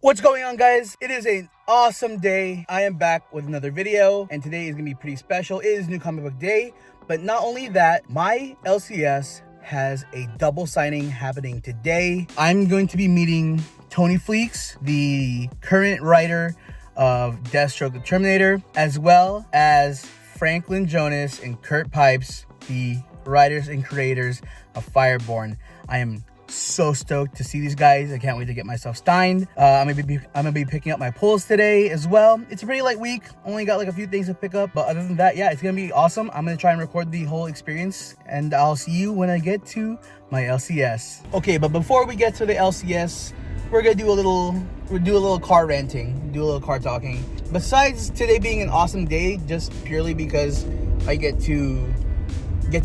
What's going on, guys? It is an awesome day. I am back with another video, and today is gonna be pretty special. It is New Comic Book Day, but not only that, my LCS has a double signing happening today. I'm going to be meeting Tony Fleeks, the current writer of Deathstroke the Terminator, as well as Franklin Jonas and Kurt Pipes, the writers and creators of Fireborn. I am so stoked to see these guys. I can't wait to get myself signed. I'm gonna be picking up my pulls today as well. It's a pretty light week. Only got like a few things to pick up, but other than that, yeah, it's gonna be awesome. I'm gonna try and record the whole experience, and I'll see you when I get to my LCS. Okay, but before we get to the LCS, we're gonna do a little car ranting, do a little car talking. Besides today being an awesome day, just purely because I get to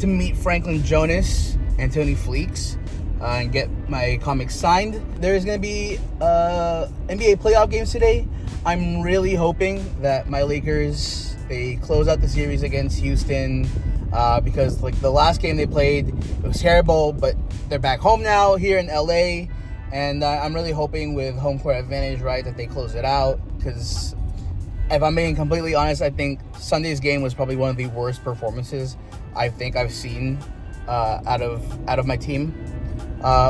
meet Franklin Jonas and Tony Fleeks. And get my comics signed. There's gonna be NBA playoff games today. I'm really hoping that my Lakers, they close out the series against Houston, because like the last game they played, it was terrible, but they're back home now here in LA, and I'm really hoping with home court advantage, right, that they close it out. Because if I'm being completely honest, I think Sunday's game was probably one of the worst performances I think I've seen out of my team.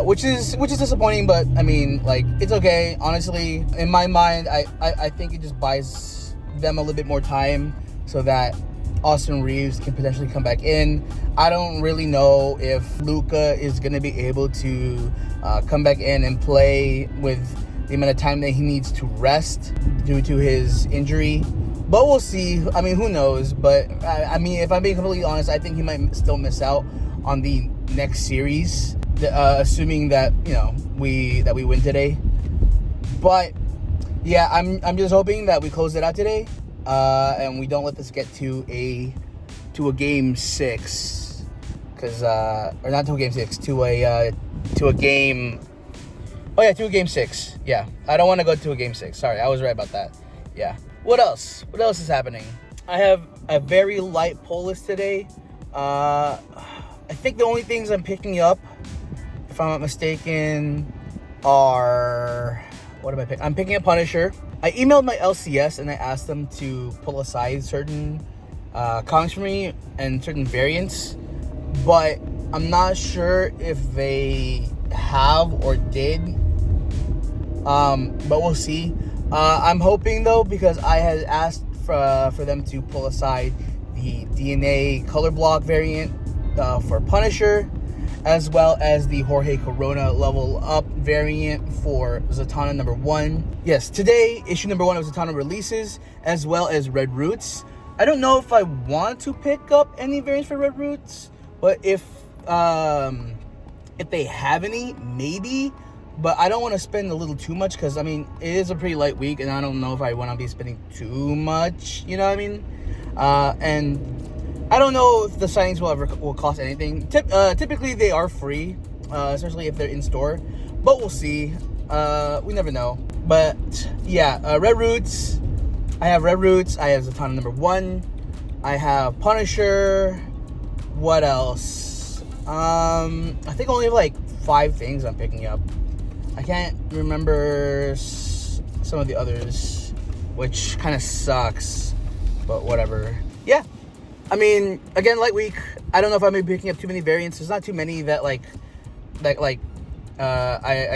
Which is disappointing, but I mean, like, it's okay. Honestly, in my mind, I think it just buys them a little bit more time so that Austin Reeves can potentially come back in. I don't really know if Luka is going to be able to come back in and play with the amount of time that he needs to rest due to his injury. But we'll see. I mean, who knows? But I mean, if I'm being completely honest, I think he might still miss out on the next series. Assuming that we win today, but yeah, I'm just hoping that we close it out today, and we don't let this get to a game 6, because or not to a game 6, to a game. Oh yeah, to a game 6. Yeah, I don't want to go to a game 6. Sorry, I was right about that. Yeah. What else? What else is happening? I have a very light pull list today. I think the only things I'm picking up, if I'm not mistaken, are... What am I picking? I'm picking up Punisher. I emailed my LCS and I asked them to pull aside certain comics for me and certain variants, but I'm not sure if they have or did. But we'll see. I'm hoping though, because I had asked for them to pull aside the DNA color block variant for Punisher, as well as the Jorge Corona level up variant for Zatanna number 1. Yes, today, issue number 1 of Zatanna releases, as well as Red Roots. I don't know if I want to pick up any variants for Red Roots, but if they have any, maybe. But I don't want to spend a little too much, because I mean, it is a pretty light week, and I don't know if I want to be spending too much, you know what I mean? And I don't know if the signings will cost anything. Typically, they are free, especially if they're in store. But we'll see. We never know. But yeah, Red Roots. I have Red Roots. I have Zatanna number 1. I have Punisher. What else? I think only like 5 things I'm picking up. I can't remember some of the others, which kind of sucks. But whatever. Yeah. I mean, again, light week. I don't know if I'm gonna be picking up too many variants. There's not too many that I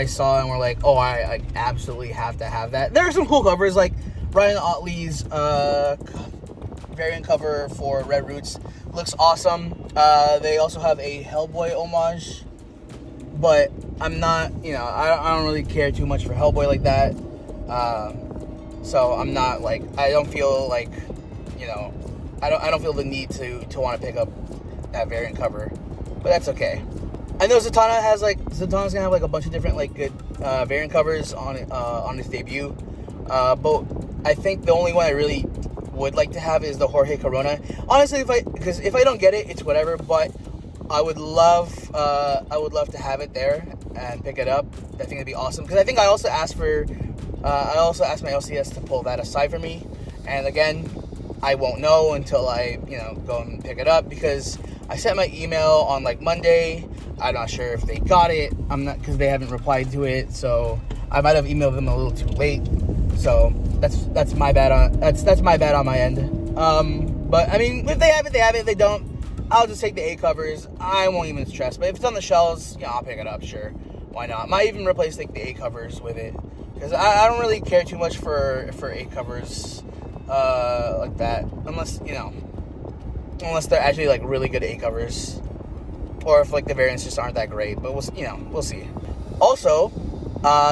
saw and were like, oh, I absolutely have to have that. There are some cool covers, like Ryan Otley's variant cover for Red Roots looks awesome. They also have a Hellboy homage, but I'm not, I don't really care too much for Hellboy like that. So I'm not like, I don't feel like, I don't feel the need to want to pick up that variant cover, but that's okay. I know Zatanna's gonna have like a bunch of different like good variant covers on his debut, but I think the only one I really would like to have is the Jorge Corona. Honestly, if I don't get it, it's whatever. But I would love to have it there and pick it up. I think it'd be awesome, because I think I also asked my LCS to pull that aside for me, and again, I won't know until I, go and pick it up, because I sent my email on like Monday. I'm not sure if they got it. I'm not, because they haven't replied to it. So I might have emailed them a little too late, so that's my bad on my end. But I mean, if they have it, they have it. If they don't, I'll just take the A covers. I won't even stress. But if it's on the shelves, yeah, I'll pick it up. Sure, why not? Might even replace like the A covers with it, because I don't really care too much for A covers like that, unless they're actually like really good A covers, or if like the variants just aren't that great. But we'll see. Also,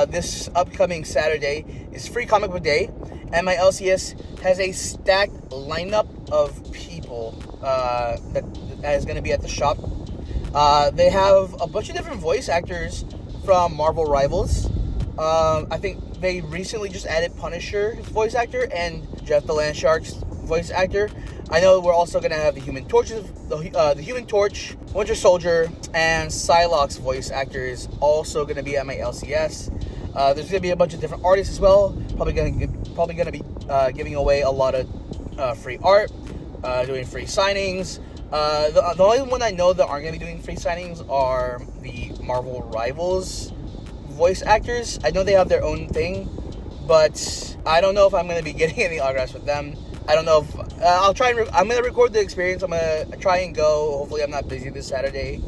this upcoming Saturday is Free Comic Book Day, and my LCS has a stacked lineup of people that is going to be at the shop. They have a bunch of different voice actors from Marvel Rivals. I think they recently just added Punisher's voice actor and Jeff the Landshark's voice actor. I know we're also going to have the Human Torch, Winter Soldier, and Psylocke's voice actors also going to be at my LCS. There's going to be a bunch of different artists as well. Probably going to be giving away a lot of free art, doing free signings. The only one I know that aren't going to be doing free signings are the Marvel Rivals voice actors. I know they have their own thing, but I don't know if I'm going to be getting any autographs with them. I don't know if I'm going to record the experience. I'm going to try and go. Hopefully I'm not busy this Saturday.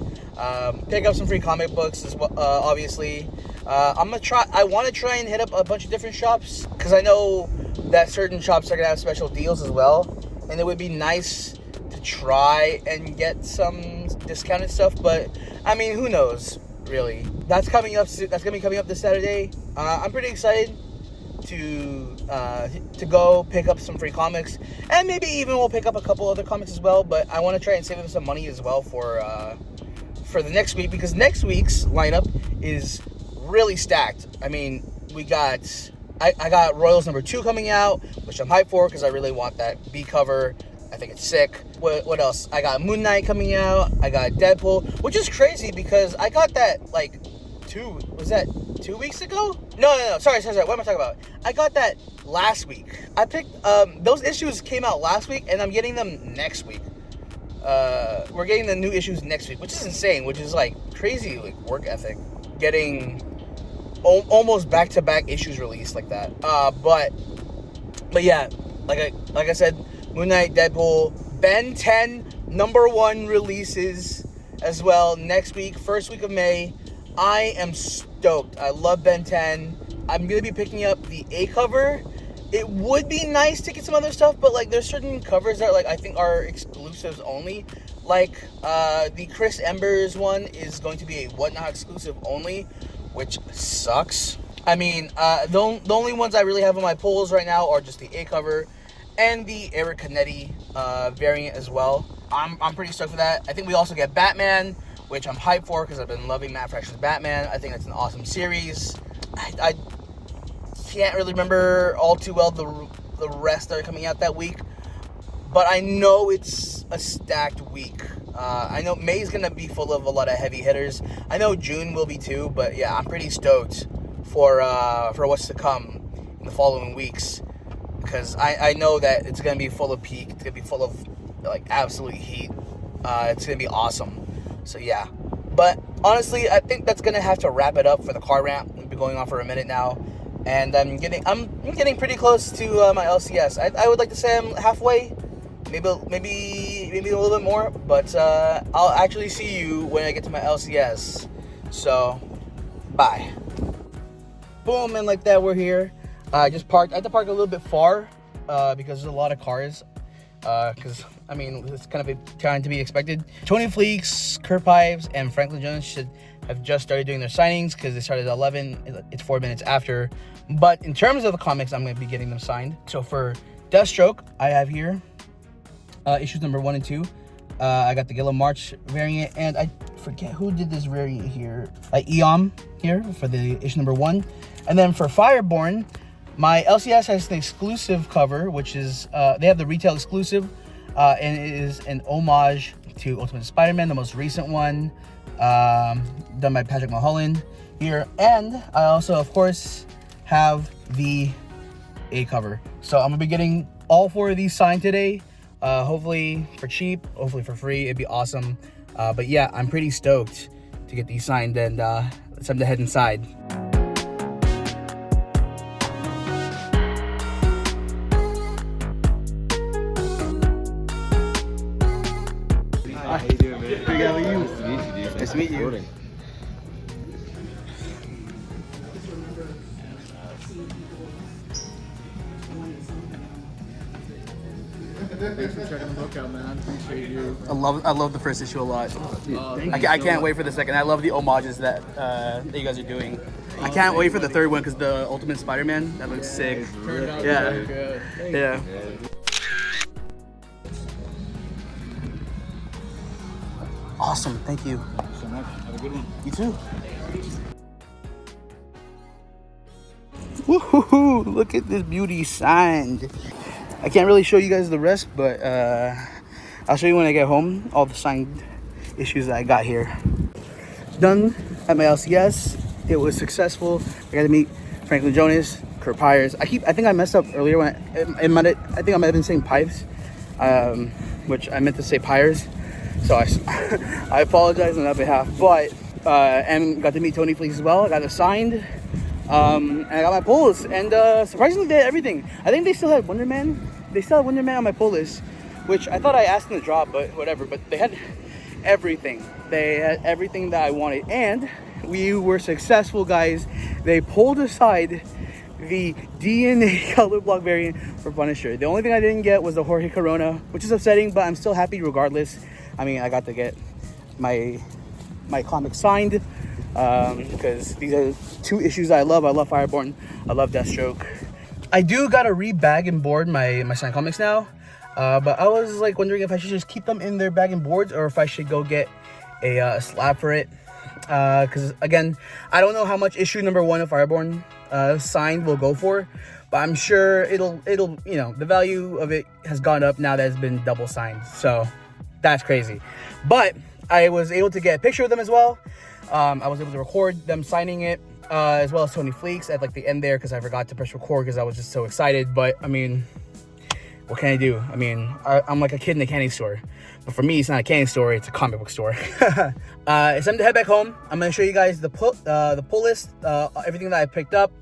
Pick up some free comic books as well, obviously. I want to try and hit up a bunch of different shops, because I know that certain shops are going to have special deals as well. And it would be nice to try and get some discounted stuff. But, I mean, who knows, really. That's going to be coming up this Saturday. I'm pretty excited to go pick up some free comics, and maybe even we'll pick up a couple other comics as well. But I want to try and save them some money as well for the next week, because next week's lineup is really stacked. I mean, I got Royals number 2 coming out, which I'm hyped for because I really want that B cover. I think it's sick. What else? I got Moon Knight coming out. I got Deadpool, which is crazy because I got that like 2 weeks ago? No. Sorry. What am I talking about? I got that last week. I picked, those issues came out last week, and I'm getting them next week. We're getting the new issues next week, which is insane, which is like crazy, like work ethic. Getting almost back-to-back issues released like that. But yeah, like I said, Moon Knight, Deadpool, Ben 10 #1 releases as well next week, first week of May. I am stoked. I love Ben 10. I'm going to be picking up the A cover. It would be nice to get some other stuff, but like there's certain covers that like I think are exclusives only. Like the Chris Embers one is going to be a Whatnot exclusive only, which sucks. I mean, the only ones I really have on my pulls right now are just the A cover and the Eric Canetti variant as well. I'm pretty stoked for that. I think we also get Batman, which I'm hyped for because I've been loving Matt Fraction's Batman. I think it's an awesome series. I can't really remember all too well the rest that are coming out that week, but I know it's a stacked week. I know May's going to be full of a lot of heavy hitters. I know June will be too, but yeah, I'm pretty stoked for what's to come in the following weeks, because I know that it's going to be full of peak. It's going to be full of like absolute heat. It's going to be awesome. So yeah, but honestly, I think that's gonna have to wrap it up for the car rant. We've been going on for a minute now, and I'm getting pretty close to my LCS. I would like to say I'm halfway, maybe a little bit more, but I'll actually see you when I get to my LCS. So, bye. Boom, and like that, we're here. I just parked. I had to park a little bit far because there's a lot of cars. Because, I mean, it's kind to be expected. Tony Fleeks, Kurt Pipes, and Franklin Jones should have just started doing their signings because they started at 11. It's 4 minutes after. But in terms of the comics, I'm going to be getting them signed. So for Deathstroke, I have here issues number 1 and 2. I got the Gilliam March variant, and I forget who did this variant here. Eom here for the issue number 1. And then for Fireborn, my LCS has an exclusive cover, which is, they have the retail exclusive, and it is an homage to Ultimate Spider-Man, the most recent one, done by Patrick Mulholland here. And I also, of course, have the A cover. So I'm going to be getting all 4 of these signed today, hopefully for cheap, hopefully for free. It'd be awesome. But yeah, I'm pretty stoked to get these signed, and it's time to head inside. to meet you. Thanks for checking the book out, man. Appreciate you. I love the first issue a lot. I can't wait for the second. I love the homages that you guys are doing. I can't wait for the third one because the Ultimate Spider-Man, that looks sick. Yeah. Yeah. Awesome. Thank you. Thanks so much. Have a good one. You too. Woohoo! Look at this beauty signed. I can't really show you guys the rest, but I'll show you when I get home all the signed issues that I got here. Done at my LCS. It was successful. I got to meet Franklin Jonas, Kurt Pyers. I think I messed up earlier when I might have been saying Pipes, which I meant to say Pyers. So I apologize on that behalf. But and got to meet Tony Fleece as well. I got it signed. And I got my pull list, and surprisingly they had everything. I think they still had Wonder Man. They still had Wonder Man on my pull list, which I thought I asked them to drop, but whatever. But they had everything. They had everything that I wanted, and we were successful, guys. They pulled aside the DNA color block variant for Punisher. The only thing I didn't get was the Jorge Corona, which is upsetting, but I'm still happy regardless. I mean, I got to get my comic signed. Because these are two issues I love. I love Fireborn. I love Deathstroke. I do gotta re-bag and board my signed comics now. But I was like wondering if I should just keep them in their bag and boards or if I should go get a slab for it. Because again, I don't know how much issue number 1 of Fireborn signed will go for. But I'm sure it'll you know, the value of it has gone up now that it's been double signed. So that's crazy. But I was able to get a picture of them as well. I was able to record them signing it, as well as Tony Fleeks at like the end there because I forgot to press record because I was just so excited. But I mean, what can I do? I mean, I'm like a kid in a candy store, but for me, it's not a candy store; it's a comic book store. It's time to head back home. I'm gonna show you guys the pull list, everything that I picked up,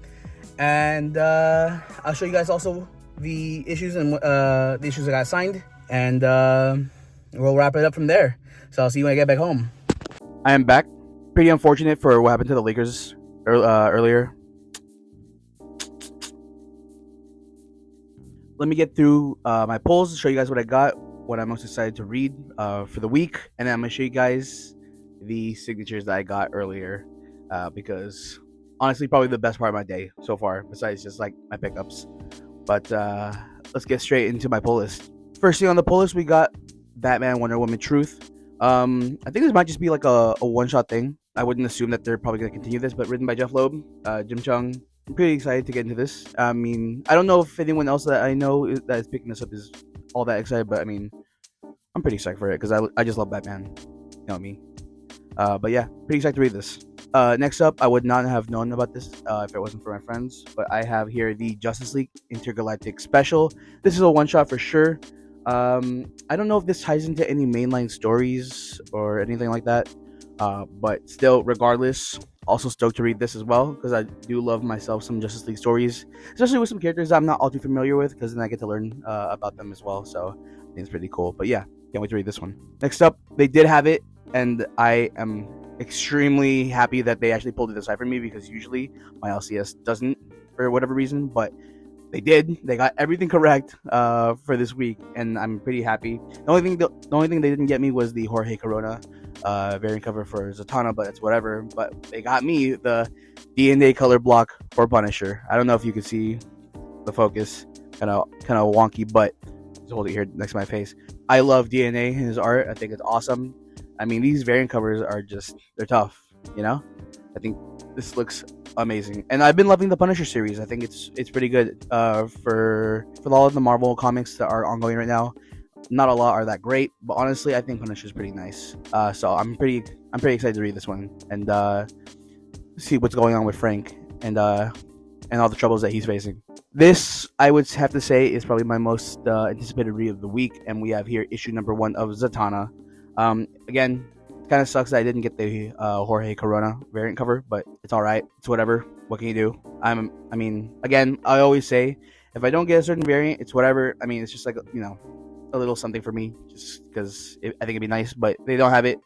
and I'll show you guys also the issues and the issues I got signed, and we'll wrap it up from there. So I'll see you when I get back home. I am back. Pretty unfortunate for what happened to the Lakers earlier. Let me get through my polls, show you guys what I got, what I'm most excited to read for the week, and then I'm going to show you guys the signatures that I got earlier because honestly, probably the best part of my day so far, besides just like my pickups. But let's get straight into my poll list. First thing on the poll list, we got Batman, Wonder Woman, Truth. I think this might just be like a one-shot thing. I wouldn't assume that they're probably going to continue this, but written by Jeff Loeb, Jim Chung. I'm pretty excited to get into this. I mean, I don't know if anyone else that I know that is picking this up is all that excited, but I mean, I'm pretty excited for it because I just love Batman. You know me. But yeah, pretty excited to read this. Next up, I would not have known about this if it wasn't for my friends, but I have here the Justice League Intergalactic Special. This is a one-shot for sure. I don't know if this ties into any mainline stories or anything like that. But still, regardless, also stoked to read this as well because I do love myself some Justice League stories, especially with some characters I'm not all too familiar with, because then I get to learn about them as well. So I think it's pretty cool. But yeah, can't wait to read this one. Next up, they did have it, and I am extremely happy that they actually pulled it aside for me because usually my LCS doesn't for whatever reason, but they did. They got everything correct for this week, and I'm pretty happy. The only thing they didn't get me was the Jorge Corona variant cover for Zatanna, but it's whatever. But they got me the DNA color block for Punisher. I don't know if you can see the focus, kind of wonky, but just hold it here next to my face. I love DNA and his art. I think it's awesome. I mean, these variant covers are they're tough, you know? I think this looks amazing. And I've been loving the Punisher series. I think it's pretty good for all of the Marvel comics that are ongoing right now. Not a lot are that great, but honestly, I think Punisher's pretty nice. So I'm pretty excited to read this one and see what's going on with Frank and all the troubles that he's facing. This, I would have to say, is probably my most anticipated read of the week, and we have here issue number 1 of Zatanna. Again, it kind of sucks that I didn't get the Jorge Corona variant cover, but it's all right. It's whatever. What can you do? I mean, again, I always say, if I don't get a certain variant, it's whatever. I mean, it's just like, you know, a little something for me, just because I think it'd be nice, but they don't have it.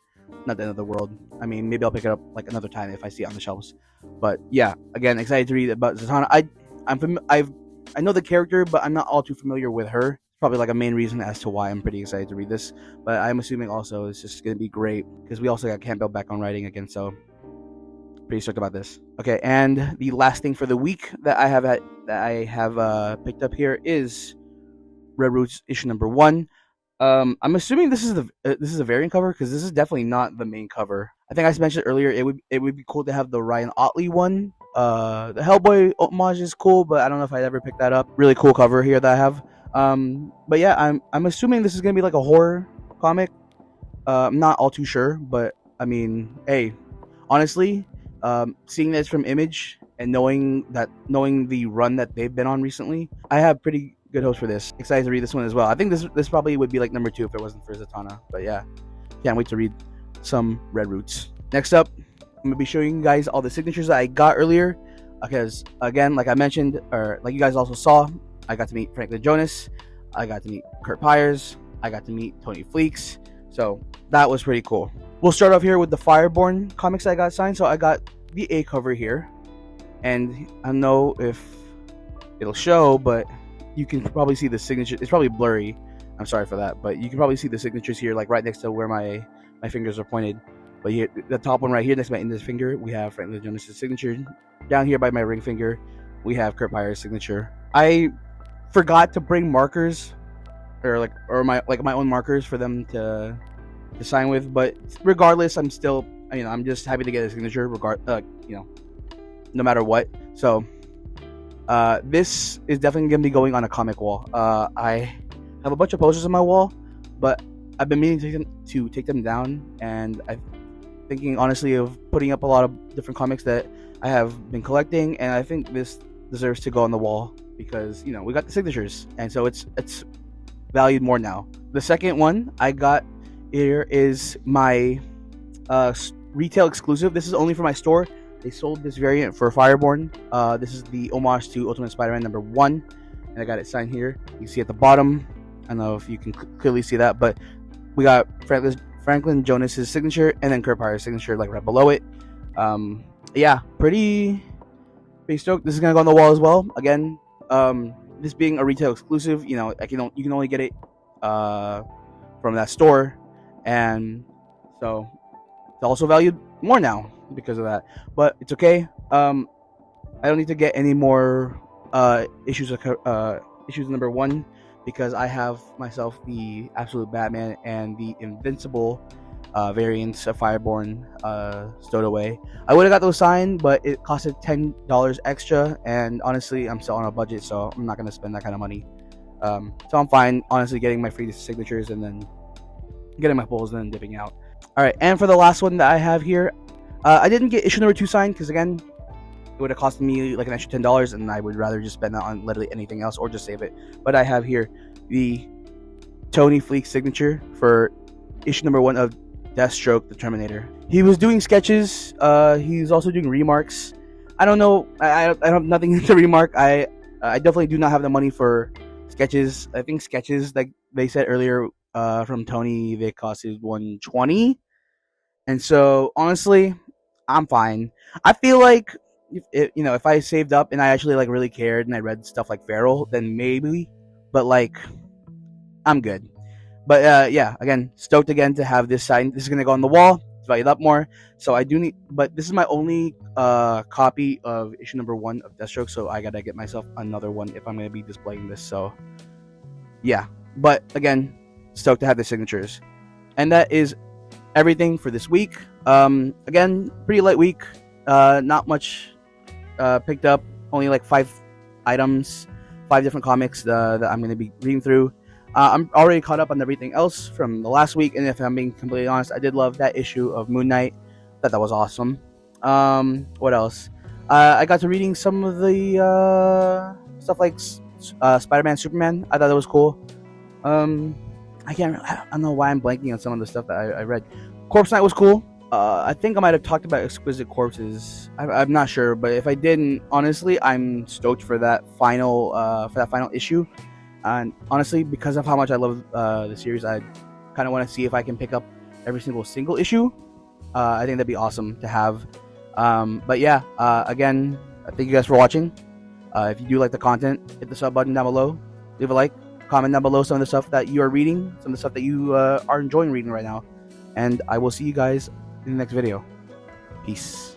not the end of the world. I mean, maybe I'll pick it up like another time if I see it on the shelves. But yeah, again, excited to read about Zatanna. I know the character, but I'm not all too familiar with her. Probably like a main reason as to why I'm pretty excited to read this. But I'm assuming also it's just gonna be great because we also got Campbell back on writing again, so pretty stoked about this. Okay, and the last thing for the week that I have picked up here is Red Roots issue number 1. I'm assuming this is a variant cover because this is definitely not the main cover. I think I mentioned earlier it would be cool to have the Ryan Otley one. The Hellboy homage is cool, but I don't know if I'd ever pick that up. Really cool cover here that I have. But yeah, I'm assuming this is gonna be like a horror comic. I'm not all too sure, but I mean, hey, honestly, seeing this from Image and knowing the run that they've been on recently, I have pretty good hopes for this. Excited to read this one as well. I think this probably would be like number 2 if it wasn't for Zatanna. But yeah, can't wait to read some Red Roots. Next up, I'm gonna be showing you guys all the signatures that I got earlier. Because again, like I mentioned, or like you guys also saw, I got to meet Franklin Jonas, I got to meet Kurt Pyers, I got to meet Tony Fleeks. So that was pretty cool. We'll start off here with the Fireborn comics I got signed. So I got the A cover here, and I don't know if it'll show, but you can probably see the signature. It's probably blurry. I'm sorry for that, but you can probably see the signatures here, like right next to where my fingers are pointed. But here, the top one right here next to my index finger, we have Franklin Jonas' signature. Down here by my ring finger, we have Kurt Pyers' signature. I forgot to bring markers, or my own markers for them to sign with. But regardless, I'm just happy to get a signature, no matter what. So this is definitely gonna be going on a comic wall. I have a bunch of posters on my wall, but I've been meaning to take them down, and I'm thinking honestly of putting up a lot of different comics that I have been collecting, and I think this deserves to go on the wall because we got the signatures, and so it's valued more now. The second one I got here is my retail exclusive. This is only for my store. They sold this variant for Fireborn. This is the homage to Ultimate Spider-Man number 1, and I got it signed here. You can see at the bottom. I don't know if you can clearly see that, but we got Franklin Jonas' signature and then Kurt Pyers' signature like right below it. Yeah, pretty stoked. This is gonna go on the wall as well. Again, this being a retail exclusive, you can only get it from that store, and so it's also valued more now because of that. But it's okay. I don't need to get any more issues number 1 because I have myself the Absolute Batman and the Invincible variants of Fireborn stowed away. I would have got those signed, but it costed $10 extra, and honestly, I'm still on a budget, so I'm not gonna spend that kind of money. So I'm fine, honestly, getting my free signatures and then getting my pulls and then dipping out. All right, and for the last one that I have here, I didn't get issue number 2 signed because again, it would have cost me like an extra $10, and I would rather just spend that on literally anything else or just save it. But I have here the Tony Fleeks signature for issue number 1 of Deathstroke, the Terminator. He was doing sketches. He's also doing remarks. I don't know. I have nothing to remark. I definitely do not have the money for sketches. I think sketches, like they said earlier, from Tony, they costed $120. And so honestly, I'm fine. I feel like if I saved up and I actually like really cared and I read stuff like Feral, then maybe. But like, I'm good. But yeah, again, stoked again to have this signed. This is gonna go on the wall. It's valued up more. So I do need, but this is my only copy of issue number 1 of Deathstroke. So I gotta get myself another one if I'm gonna be displaying this. So yeah, but again, stoked to have the signatures. And that is everything for this week. Again, pretty light week. Not much picked up. Only like 5 items, 5 different comics that I'm gonna be reading through. I'm already caught up on everything else from the last week, and if I'm being completely honest, I did love that issue of Moon Knight. Thought that was awesome. What else? I got to reading some of the stuff like Spider-Man, Superman. I thought that was cool. I don't know why I'm blanking on some of the stuff that I read. Corpse Knight was cool. I think I might have talked about Exquisite Corpses. I'm not sure, but if I didn't, honestly, I'm stoked for that final issue. And honestly, because of how much I love the series, I kind of want to see if I can pick up every single issue. I think that'd be awesome to have. But yeah, again, thank you guys for watching. If you do like the content, hit the sub button down below, leave a like, comment down below some of the stuff that you are reading, some of the stuff that you are enjoying reading right now, and I will see you guys in the next video. Peace.